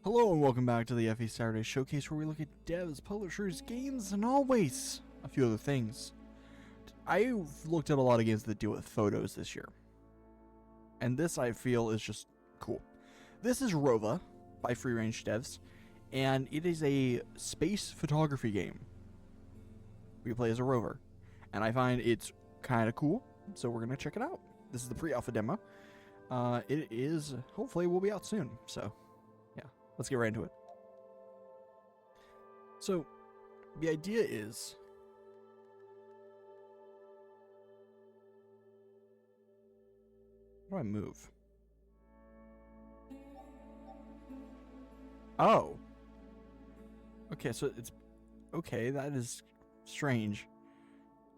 Hello and welcome back to the FE Saturday Showcase, where we look at devs, publishers, games, and always a few other things. I've looked at a lot of games that deal with photos this year, and this I feel is just cool. This is Rova by FreeRangeDevs, and it is a space photography game. We play as a rover, and I find it's kind of cool, so we're going to check it out. This is the pre-alpha demo. It is, hopefully, will be out soon, so yeah. Let's get right into it. So, the idea is... How do I move? Oh! Okay, so it's... Okay, that is strange.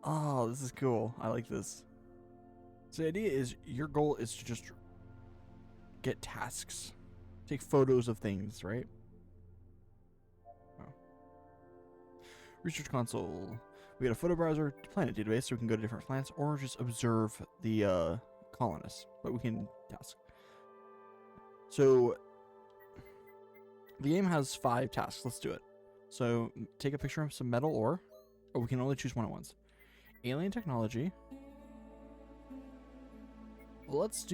Oh, this is cool. I like this. So the idea is, your goal is to just get tasks. Take photos of things, right? Oh. Research console. We got a photo browser, planet database, so we can go to different planets or just observe the colonists. But we can task. So the game has 5 tasks. Let's do it. So take a picture of some metal ore, or we can only choose one at once. Alien technology. Let's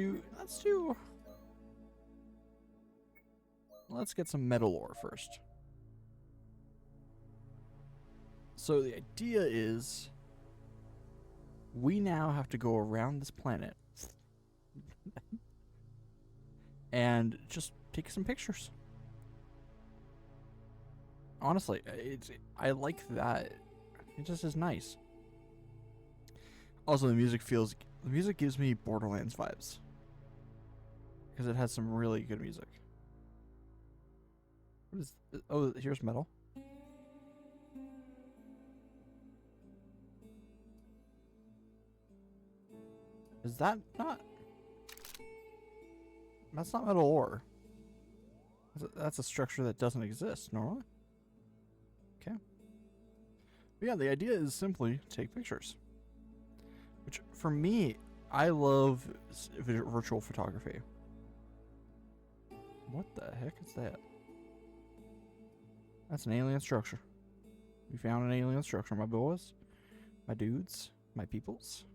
get some metal ore first. So the idea is we now have to go around this planet and just take some pictures. Honestly, I like that. It just is nice. Also, the music gives me Borderlands vibes because it has some really good music. What is... Oh, here's metal. Is that not... That's not metal ore. That's a structure that doesn't exist normally. Okay. But yeah, the idea is simply take pictures. Which, for me, I love virtual photography. What the heck is that? That's an alien structure. We found an alien structure, my boys. My dudes. My peoples.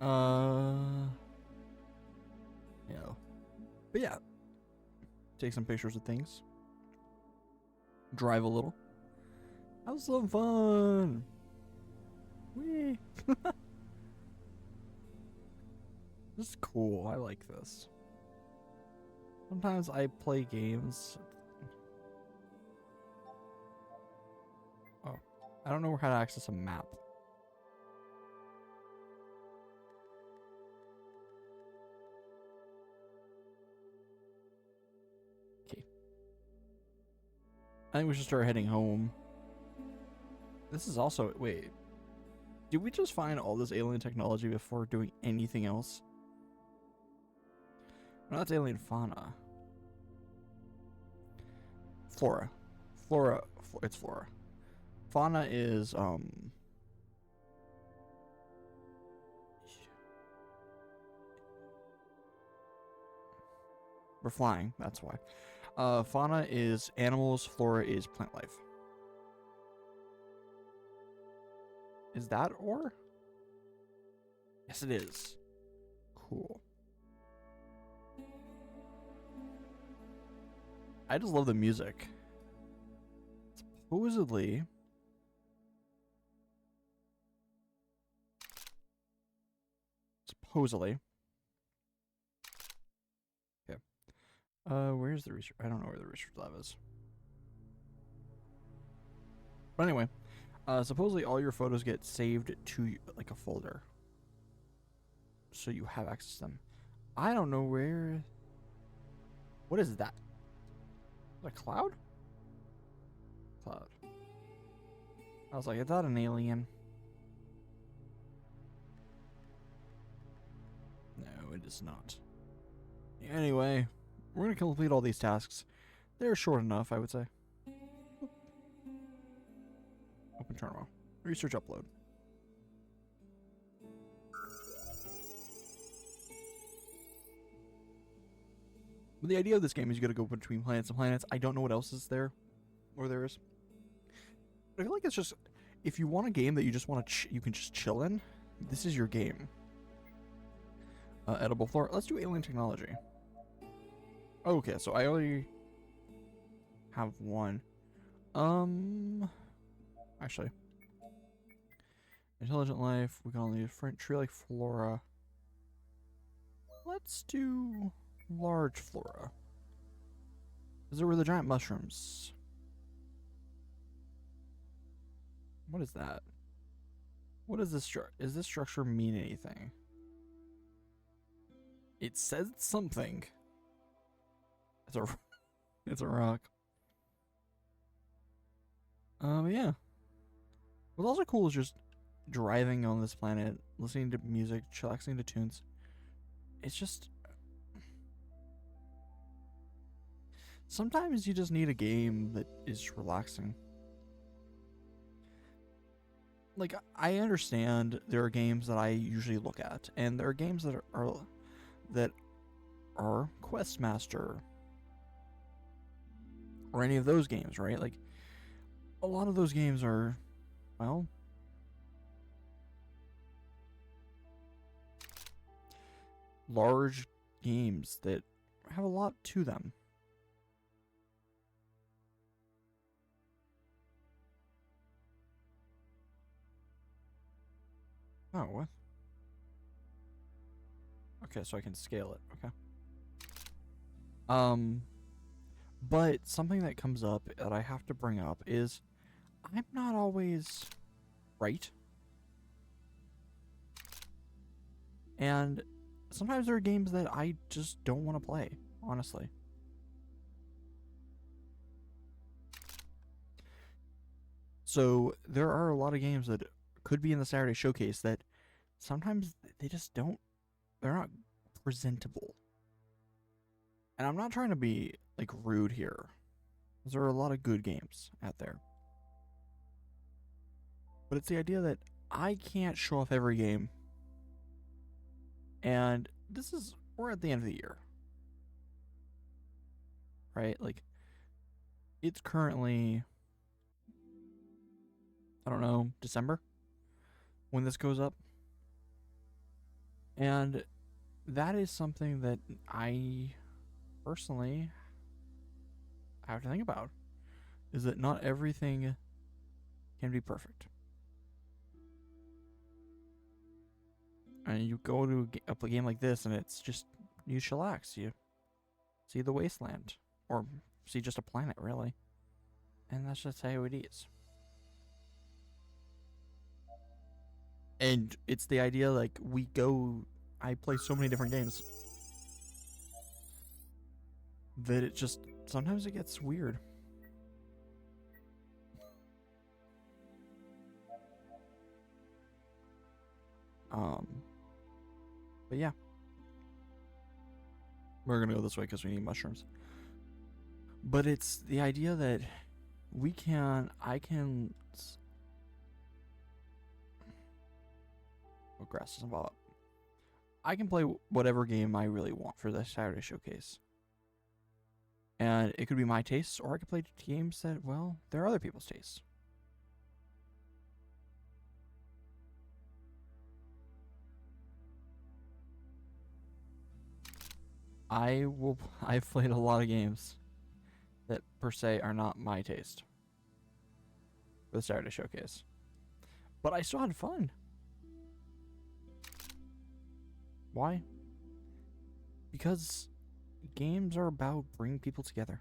Yeah. But yeah. Take some pictures of things. Drive a little. Have some fun. Whee. This is cool. I like this. Sometimes I play games. Oh, I don't know how to access a map. Okay. I think we should start heading home. This is also... Wait. Did we just find all this alien technology before doing anything else? No, that's alien fauna. Flora. It's flora. Fauna is, we're flying, that's why. Fauna is animals, flora is plant life. Is that ore? Yes, it is. Cool. I just love the music. Supposedly... Okay. Where's the research? I don't know where the research lab is. But anyway, supposedly all your photos get saved to like a folder, so you have access to them. I don't know where... What is that? A cloud? Cloud. I was like, is that an alien? No, it is not. Anyway, we're going to complete all these tasks. They're short enough, I would say. Open terminal. Research upload. But the idea of this game is you got to go between planets and planets. I don't know what else is there, or there is. But I feel like it's just, if you want a game that you just want to, you can just chill in, this is your game. Edible floor. Let's do alien technology. Okay, so I already have one. Actually, intelligent life. We can only do tree-like flora. Let's do large flora. Is there were the giant mushrooms? What is that? What is this? Is this structure mean anything? It says something. It's a rock. Yeah. What's also cool is just driving on this planet, listening to music, chillaxing to tunes. It's just, sometimes you just need a game that is relaxing. Like, I understand there are games that I usually look at, and there are games that are Questmaster or any of those games, right? Like, a lot of those games are, well, large games that have a lot to them. Oh, what? Okay, so I can scale it. Okay. But something that comes up that I have to bring up is I'm not always right. And sometimes there are games that I just don't want to play, honestly. So there are a lot of games that could be in the Saturday showcase that sometimes they just don't, they're not presentable. And I'm not trying to be like rude here. There are a lot of good games out there. But it's the idea that I can't show off every game. And we're at the end of the year. Right? Like, it's currently, I don't know, December when this goes up. And that is something that I personally have to think about, is that not everything can be perfect. And you go to a game like this and it's just, you chillax, you see the wasteland, or see just a planet, really. And that's just how it is. And it's the idea, like, I play so many different games that it just, sometimes it gets weird. But yeah. We're gonna go this way because we need mushrooms. But it's the idea that grass doesn't fall up. I can play whatever game I really want for the Saturday showcase. And it could be my tastes, or I could play games that, well, they're other people's tastes. I've played a lot of games that per se are not my taste for the Saturday showcase. But I still had fun. Why? Because games are about bringing people together.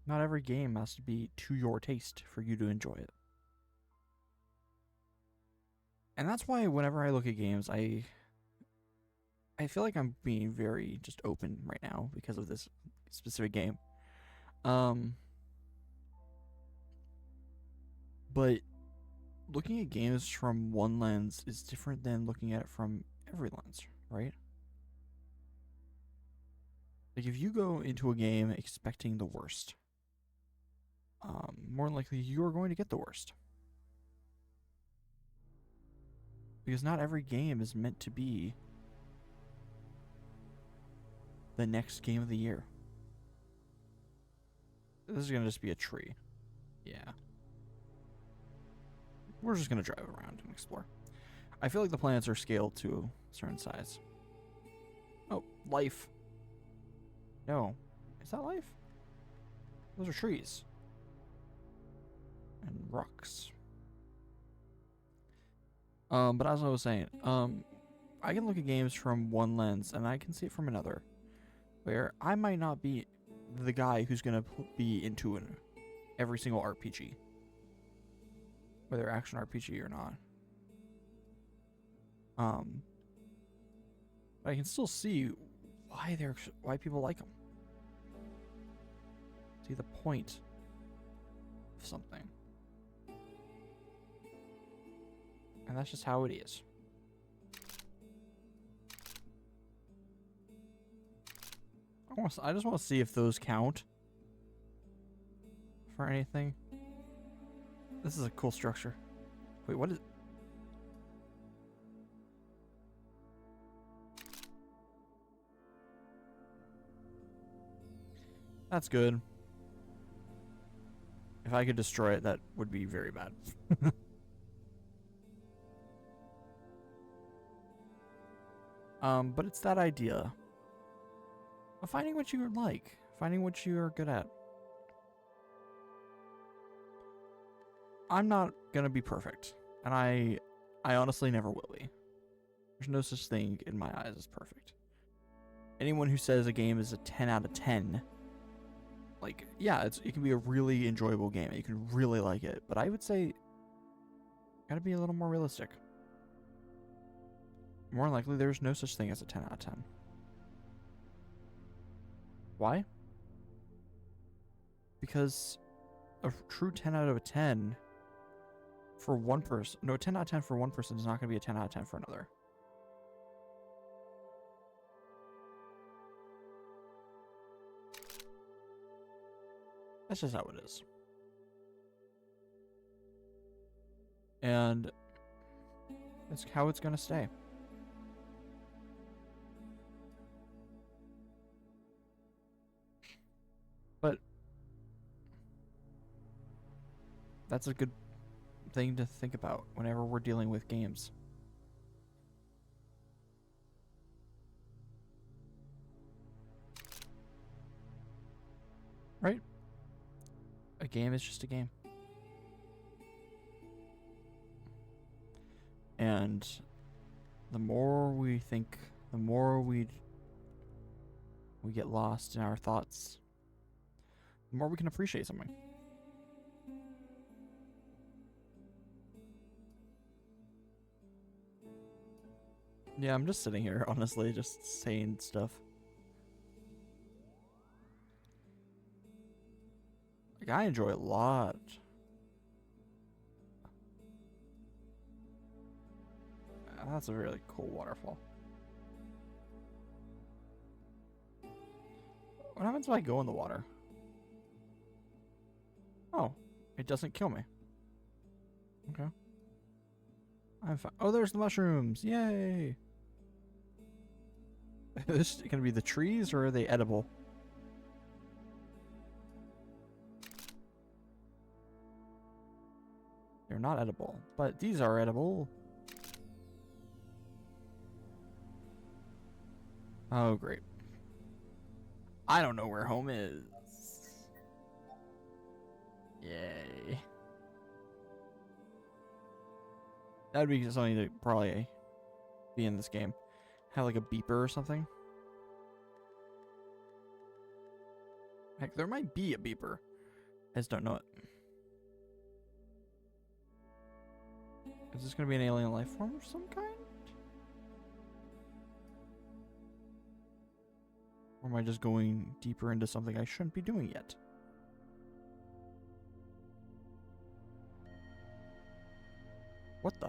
Not every game has to be to your taste for you to enjoy it. And that's why whenever I look at games, I feel like I'm being very just open right now because of this specific game. But looking at games from one lens is different than looking at it from every lens, right? Like, if you go into a game expecting the worst, more than likely you're going to get the worst. Because not every game is meant to be the next game of the year. This is going to just be a tree. Yeah. We're just going to drive around and explore. I feel like the planets are scaled to a certain size. Oh, life. No. Is that life? Those are trees. And rocks. But as I was saying, I can look at games from one lens and I can see it from another. Where I might not be the guy who's going to be into every single RPG. Whether action RPG or not. But I can still see why people like them. See the point of something. And that's just how it is. I just want to see if those count for anything. This is a cool structure. Wait, what is... That's good. If I could destroy it, that would be very bad. But it's that idea of finding what you like, finding what you are good at. I'm not gonna be perfect, and I honestly never will be. There's no such thing in my eyes as perfect. Anyone who says a game is a 10 out of 10, like, yeah, it can be a really enjoyable game. You can really like it, but I would say, gotta be a little more realistic. More likely, there's no such thing as a 10 out of 10. Why? Because a true 10 out of a 10 for one person, no, 10 out of 10 for one person is not going to be a 10 out of 10 for another. That's just how it is. And that's how it's going to stay. But that's a good thing to think about whenever we're dealing with games. Right? A game is just a game. And the more we think, the more we get lost in our thoughts, the more we can appreciate something. Yeah, I'm just sitting here, honestly, just saying stuff. Like, I enjoy a lot. That's a really cool waterfall. What happens if I go in the water? Oh, it doesn't kill me. Okay. I'm fine. Oh, there's the mushrooms. Yay. Is this going to be the trees or are they edible? They're not edible, but these are edible. Oh, great. I don't know where home is. Yay. That'd be something to probably be in this game. Have like a beeper or something. Heck, there might be a beeper. I just don't know it. Is this going to be an alien life form of some kind? Or am I just going deeper into something I shouldn't be doing yet? What the?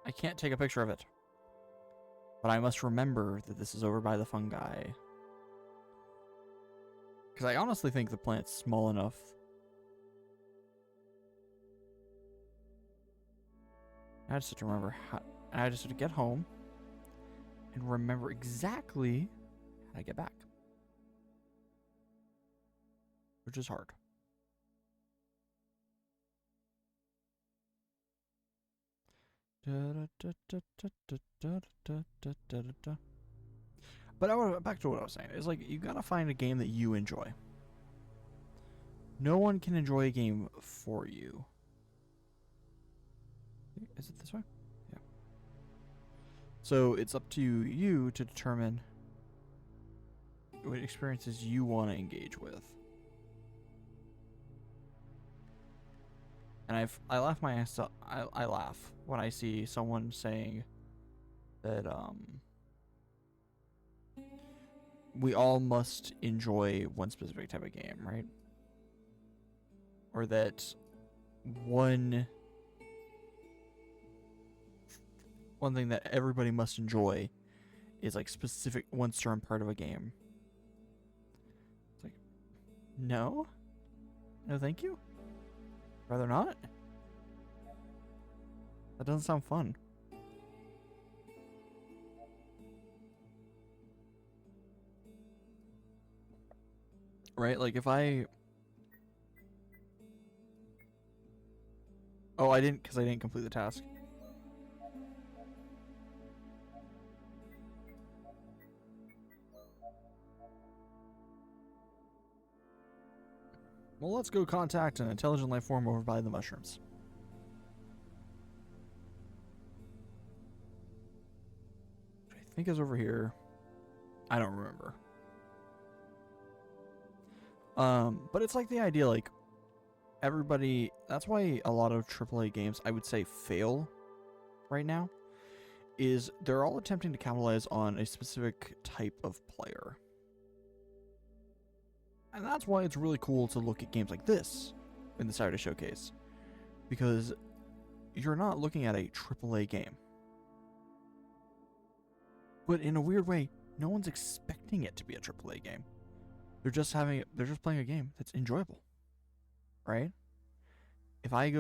I can't take a picture of it. But I must remember that this is over by the fungi. Because I honestly think the planet's small enough I just have to remember how. I just have to get home and remember exactly how to get back, which is hard. But back to what I was saying. It's like you gotta find a game that you enjoy. No one can enjoy a game for you. Is it this way? Yeah. So it's up to you to determine what experiences you want to engage with. And I laugh my ass up. I laugh when I see someone saying that we all must enjoy one specific type of game, right? Or that one thing that everybody must enjoy is like specific one certain part of a game. It's like, no, thank you. Rather not. That doesn't sound fun. Right? Like if I... Oh, I didn't, because I didn't complete the task. Well, let's go contact an intelligent life form over by the mushrooms. Which I think is over here. I don't remember. But it's like the idea, like, everybody... That's why a lot of AAA games, I would say, fail right now. Is they're all attempting to capitalize on a specific type of player. And that's why it's really cool to look at games like this in the Saturday Showcase. Because you're not looking at a AAA game. But in a weird way, no one's expecting it to be a AAA game. They're just playing a game that's enjoyable. Right? If I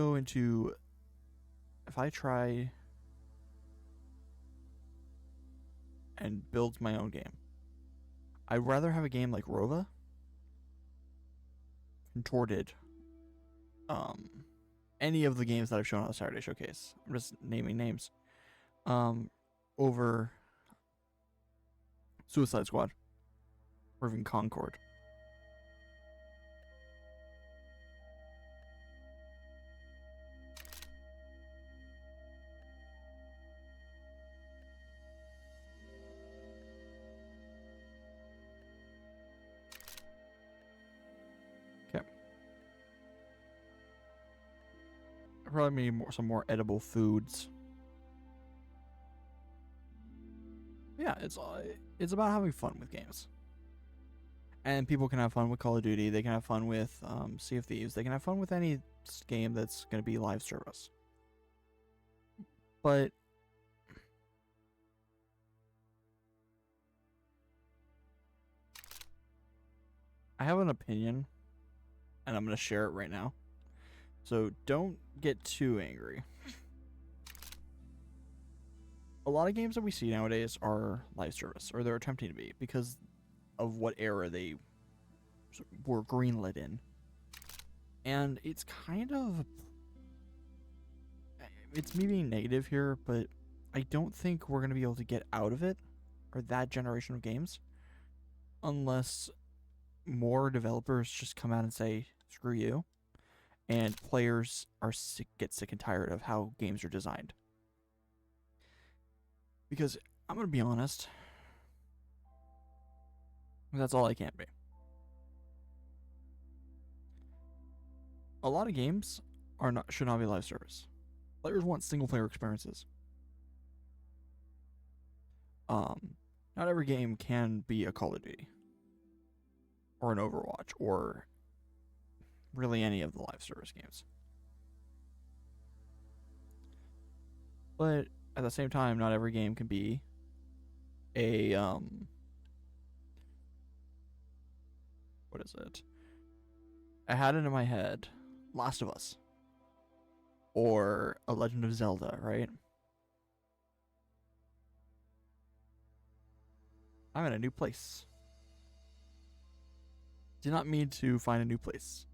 try and build my own game, I'd rather have a game like Rova, Contorted, any of the games that I've shown on the Saturday Showcase. I'm just naming names. Over Suicide Squad, or even Concord. Okay. I probably need some more edible foods. Yeah, it's about having fun with games. And people can have fun with Call of Duty. They can have fun with Sea of Thieves. They can have fun with any game that's going to be live service. But I have an opinion, and I'm going to share it right now. So don't get too angry. A lot of games that we see nowadays are live service, or they're attempting to be, because of what era they were greenlit in. And it's kind of... It's me being negative here, but I don't think we're going to be able to get out of it, or that generation of games, unless more developers just come out and say, screw you, and players get sick and tired of how games are designed. Because I'm going to be honest, that's all I can be. A lot of games should not be live service. Players want single player experiences. Not every game can be a Call of Duty or an Overwatch or really any of the live service games. But at the same time, not every game can be a what is it? I had it in my head. Last of Us. or A Legend of Zelda, right? I'm in a new place. Did not mean to find a new place.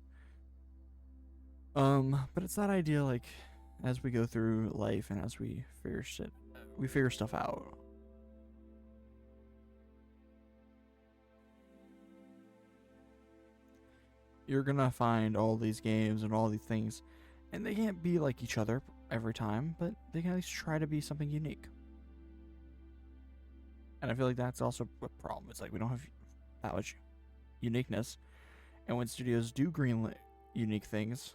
But it's that idea, like, as we go through life and as we figure stuff out. You're gonna find all these games and all these things, and they can't be like each other every time, but they can at least try to be something unique. And I feel like that's also a problem. It's like we don't have that much uniqueness, and when studios do greenlit unique things,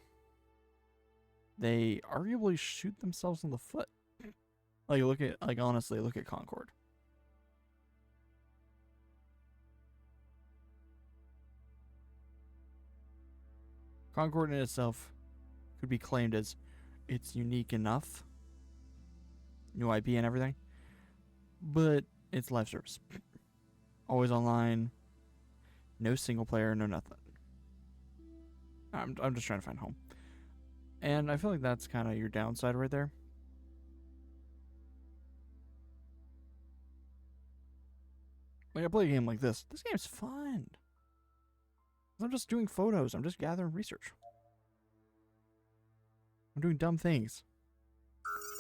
they arguably shoot themselves in the foot. Honestly, look at Concord. Concord in itself could be claimed as it's unique enough, new IP and everything, but it's live service. Always online, no single player, no nothing. I'm just trying to find home. And I feel like that's kind of your downside right there. Like, I play a game like this. This game's fun. I'm just doing photos. I'm just gathering research. I'm doing dumb things.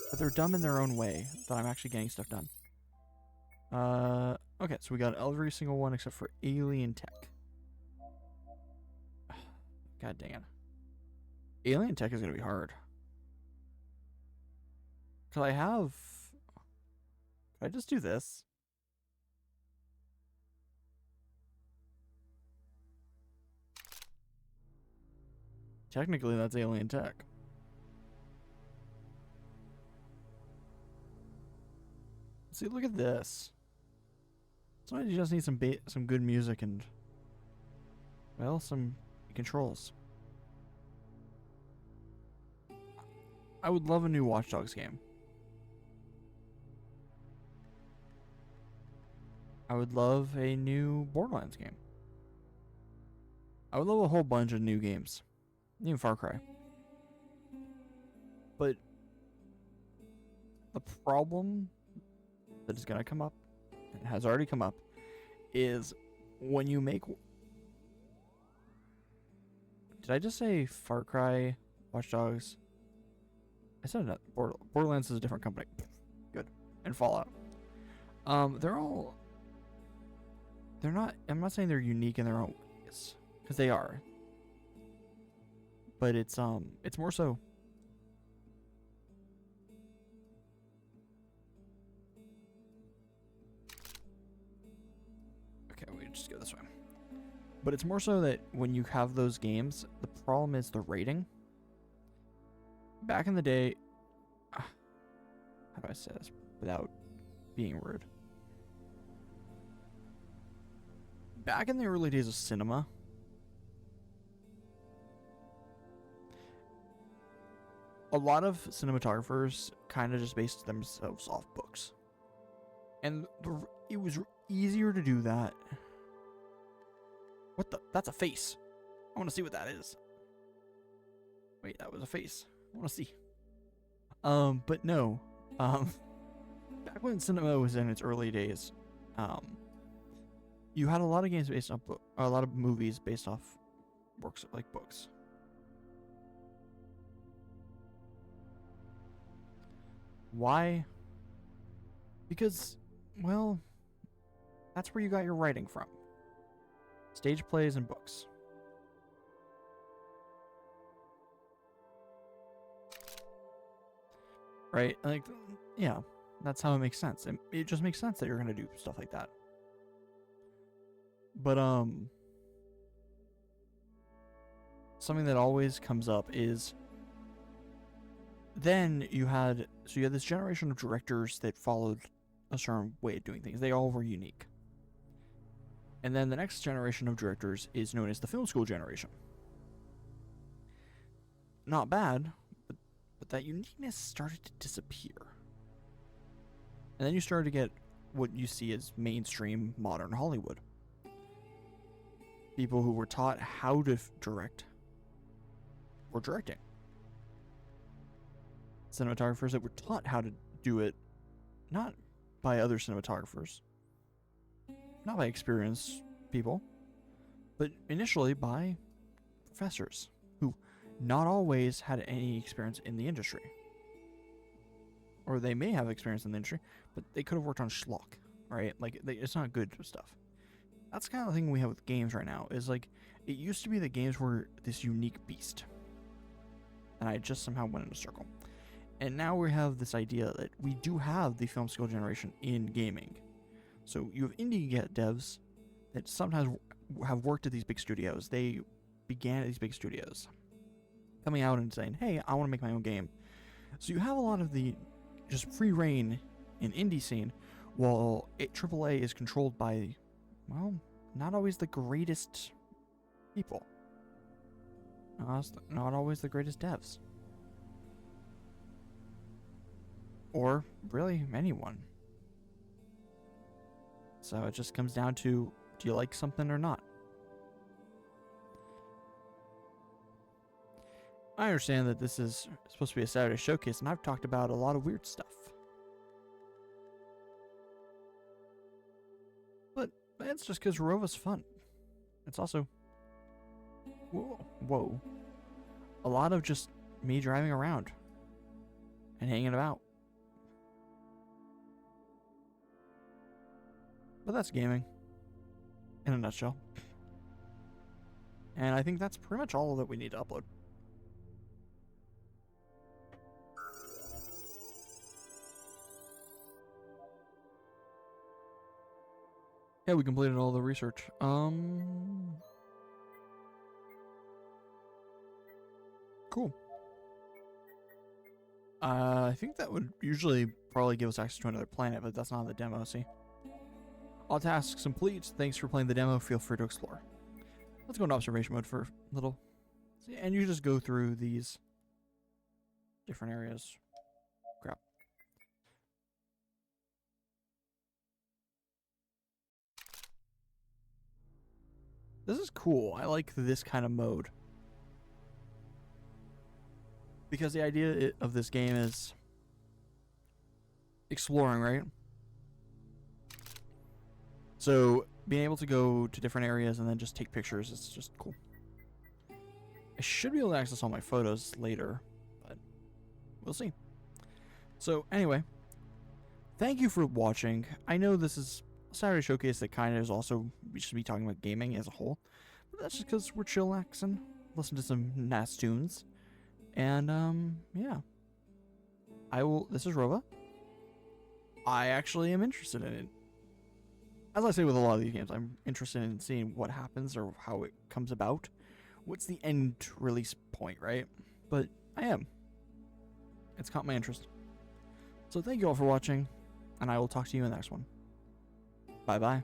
But they're dumb in their own way, that I'm actually getting stuff done. Okay, so we got every single one except for alien tech. God dang it. Alien tech is going to be hard. Could I just do this? Technically, that's alien tech. See, look at this. Sometimes you just need some good music and, well, some controls. I would love a new Watch Dogs game. I would love a new Borderlands game. I would love a whole bunch of new games. Even Far Cry. But the problem that is going to come up, and has already come up, is when you make... Did I just say Far Cry, Watch Dogs? I said that. Borderlands is a different company. Good. And Fallout. They're not... I'm not saying they're unique in their own ways, because they are. But it's more so... Okay, we just go this way. But it's more so that when you have those games, the problem is the rating. Back in the day... How do I say this without being rude? Back in the early days of cinema... A lot of cinematographers kind of just based themselves off books. And it was easier to do that. What the? That's a face. I want to see what that is. Wait, that was a face. I want to see. But no. Back when cinema was in its early days, you had a lot of games based off a lot of movies based off works like books. Why? Because, well, that's where you got your writing from. Stage plays and books. Right? Like, yeah, that's how it makes sense. It just makes sense that you're going to do stuff like that. But, something that always comes up is... Then you had this generation of directors that followed a certain way of doing things. They all were unique. And then the next generation of directors is known as the film school generation. Not bad, but that uniqueness started to disappear. And then you started to get what you see as mainstream modern Hollywood. People who were taught how to direct were directing. cinematographers that were taught how to do it, not by other cinematographers, not by experienced people, but initially by professors who not always had any experience in the industry. Or they may have experience in the industry, but they could have worked on schlock, right? Like, it's not good stuff. That's kind of the thing we have with games right now, is like, it used to be that games were this unique beast. And I just somehow went in a circle. And now we have this idea that we do have the film skill generation in gaming. So you have indie devs that sometimes have worked at these big studios. They began at these big studios, coming out and saying, hey, I want to make my own game. So you have a lot of the just free reign in indie scene, while AAA is controlled by, well, not always the greatest people. Not always the greatest devs. Or really anyone. So it just comes down to, do you like something or not? I understand that this is supposed to be a Saturday showcase, and I've talked about a lot of weird stuff. But it's just because Rova's fun. It's also... Whoa. A lot of just me driving around and hanging about. But that's gaming in a nutshell. And I think that's pretty much all that we need to upload. Yeah, we completed all the research. Cool. I think that would usually probably give us access to another planet, but that's not the demo, see? All tasks complete. Thanks for playing the demo. Feel free to explore. Let's go into observation mode for a little. See, and you just go through these different areas. Crap. This is cool. I like this kind of mode. Because the idea of this game is exploring, right? So being able to go to different areas and then just take pictures is just cool. I should be able to access all my photos later, but we'll see. So anyway, thank you for watching. I know this is a Saturday showcase that kind of is also, we should be talking about gaming as a whole, but that's just because we're chillaxing, listen to some nice tunes. And, yeah. This is Rova. I actually am interested in it. As I say with a lot of these games, I'm interested in seeing what happens or how it comes about. What's the end release point, right? But I am. It's caught my interest. So thank you all for watching, and I will talk to you in the next one. Bye-bye.